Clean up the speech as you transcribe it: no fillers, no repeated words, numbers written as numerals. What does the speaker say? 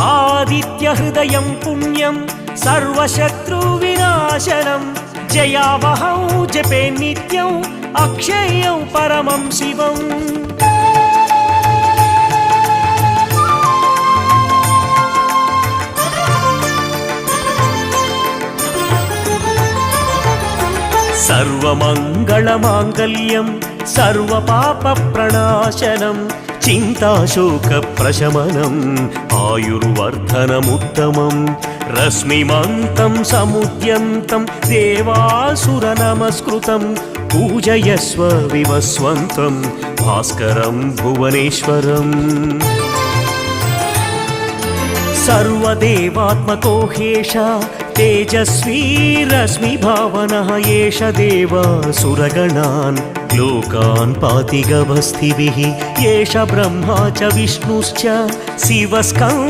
आदित्यहृदयं पुण्यं सर्वशत्रुविनाशनं जयावहं जपे नित्यम् अक्षयं परमं शिवम् सर्वमङ्गलमाङ्गल्यं सर्वपापप्रणाशनं चिन्ताशोकप्रशमनम् आयुर्वर्धनमुत्तमं रश्मिमन्तं समुद्यन्तं देवासुरनमस्कृतं पूजयस्व विवस्वन्तं भास्करं भुवनेश्वरम् सर्वदेवात्मको ह्येष तेजस्वी रश्मिभावनः एष देवासुरगणान् लोकान् पाति गभस्तिभिः एष ब्रह्मा च विष्णुश्च शिवस्कन्द